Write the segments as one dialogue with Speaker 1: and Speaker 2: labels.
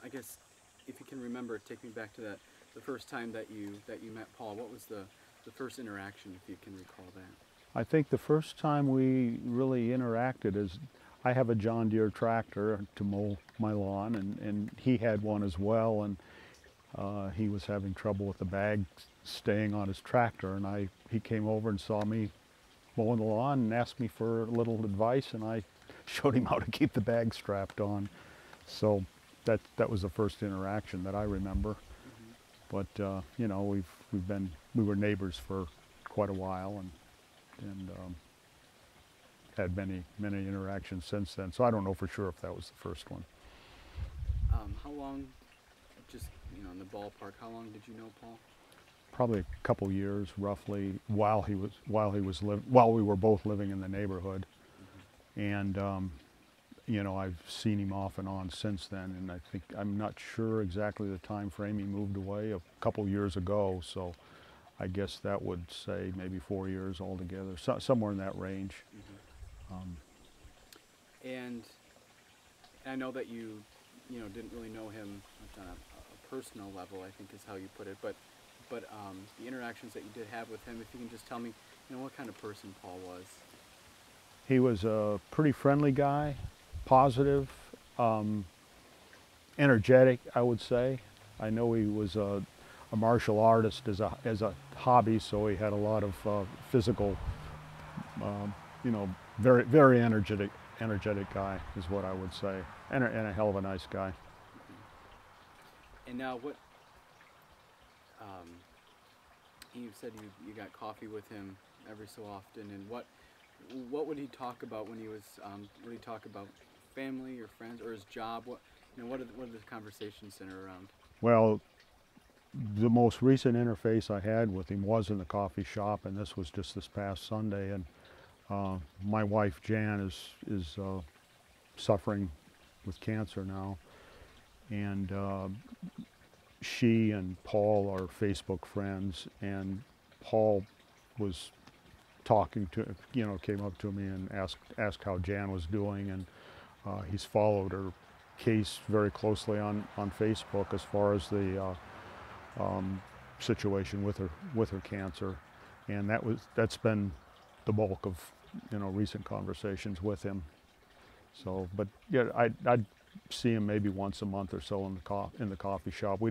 Speaker 1: I guess if you can remember, take me back to the first time that you met Paul. What was the first interaction, if you can recall that?
Speaker 2: I think the first time we really interacted is I have a John Deere tractor to mow my lawn, and he had one as well, and he was having trouble with the bag staying on his tractor, and he came over and saw me mowing the lawn and asked me for a little advice, and I showed him how to keep the bag strapped on. So that was the first interaction that I remember.
Speaker 1: Mm-hmm.
Speaker 2: But you know, we were neighbors for quite a while, and had many interactions since then. So I don't know for sure if that was the first one.
Speaker 1: How long, just in the ballpark, how long did you know Paul?
Speaker 2: Probably a couple years, roughly, while we were both living in the neighborhood. Mm-hmm. And you know, I've seen him off and on since then, and I'm not sure exactly the time frame. He moved away a couple years ago, so I guess that would say maybe 4 years altogether, somewhere in that range.
Speaker 1: Mm-hmm. And I know that you didn't really know him on a personal level, I think is how you put it, but the interactions that you did have with him, if you can just tell me, what kind of person Paul was.
Speaker 2: He was a pretty friendly guy, positive, energetic, I would say. I know he was a martial artist as a hobby, so he had a lot of physical, very, very energetic guy is what I would say, and a hell of a nice guy.
Speaker 1: And now what, you said you got coffee with him every so often, and what would he talk about when he was, would he talk about family or friends or his job? What did the conversations center around?
Speaker 2: Well, the most recent interface I had with him was in the coffee shop, and this was just this past Sunday. And my wife Jan is suffering with cancer now, and she and Paul are Facebook friends, and Paul was talking to, came up to me and asked how Jan was doing, and he's followed her case very closely on Facebook as far as the situation with her cancer, and that's been the bulk of recent conversations with him. So, but yeah, I'd see him maybe once a month or so in the coffee shop. We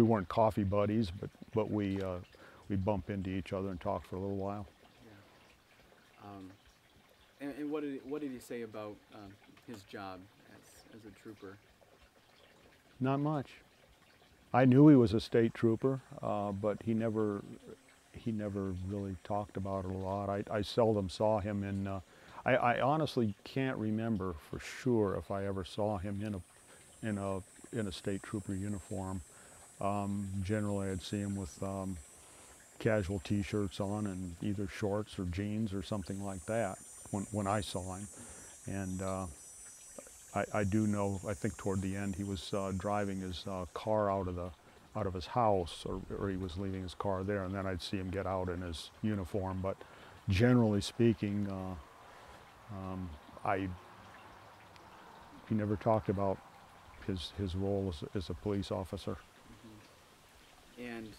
Speaker 2: weren't coffee buddies, but we bump into each other and talk for a little while.
Speaker 1: Yeah. And what did he say about his job as a trooper?
Speaker 2: Not much. I knew he was a state trooper, but he never really talked about it a lot. I seldom saw him in. I honestly can't remember for sure if I ever saw him in a state trooper uniform. Generally, I'd see him with casual T-shirts on and either shorts or jeans or something like that when I saw him. And I do know, I think toward the end he was driving his car out of his house, or he was leaving his car there, and then I'd see him get out in his uniform. But generally speaking, he never talked about his role as a police officer.
Speaker 1: Mm-hmm. And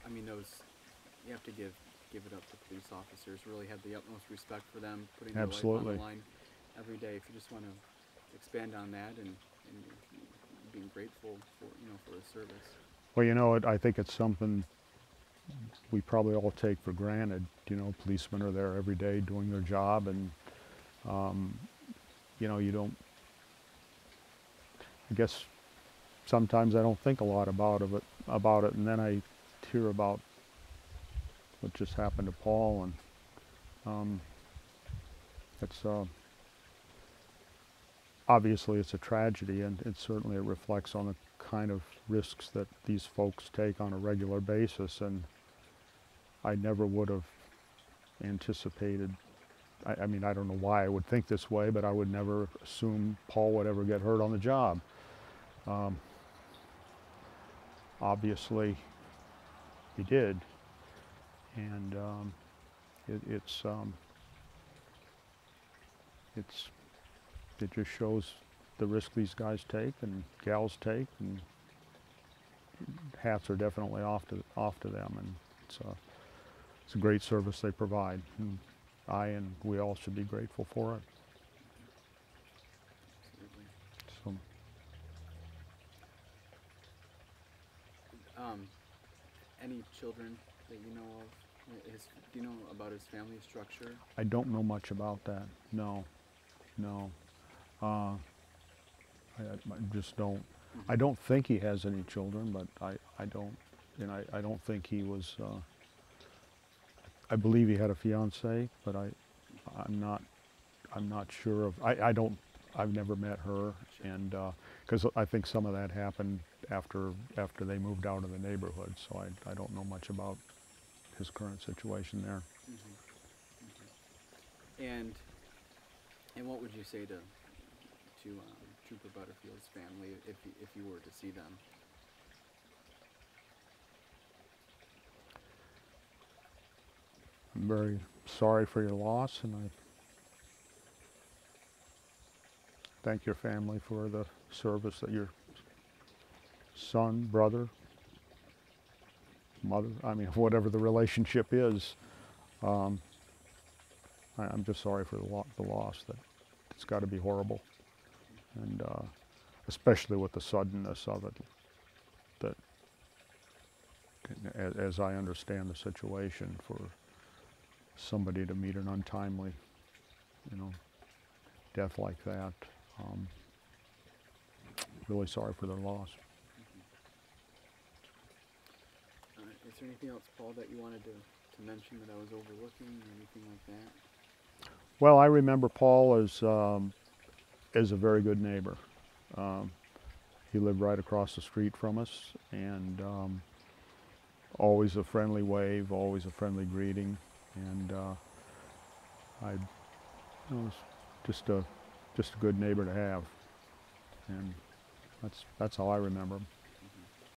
Speaker 1: I mean, you have to give it up to police officers. Really have the utmost respect for them, putting their life on the line every day. If you just want to expand on that and being grateful for his service.
Speaker 2: Well, I think it's something we probably all take for granted. Policemen are there every day doing their job, and you don't. I guess sometimes I don't think a lot about it, and then I hear about what just happened to Paul, and it's obviously it's a tragedy, and it certainly reflects on the kind of risks that these folks take on a regular basis, and I never would have anticipated. I mean, I don't know why I would think this way, but I would never assume Paul would ever get hurt on the job. Obviously, he did, and it just shows the risk these guys take and gals take, and hats are definitely off to them, and it's a great service they provide, and we all should be grateful for it.
Speaker 1: Absolutely.
Speaker 2: So,
Speaker 1: any children that you know of? Do you know about his family structure?
Speaker 2: I don't know much about that. No. I just don't. I don't think he has any children, but I don't, and I don't think he was. I believe he had a fiancée, but I'm not sure of. I've never met her, and because I think some of that happened after they moved out of the neighborhood, so I don't know much about his current situation there.
Speaker 1: And what would you say to Trooper Butterfield's family if you were to see them?
Speaker 2: I'm very sorry for your loss, and I thank your family for the service that your son, brother, mother, I mean, whatever the relationship is. I'm just sorry for the loss. That it's got to be horrible, and especially with the suddenness of it. That, as I understand the situation, for somebody to meet an untimely, death like that, really sorry for their loss.
Speaker 1: Is there anything else, Paul, that you wanted to mention that I was overlooking, or anything like that?
Speaker 2: Well, I remember Paul as a very good neighbor. He lived right across the street from us, and always a friendly wave, always a friendly greeting, and was just a good neighbor to have, and that's how I remember him.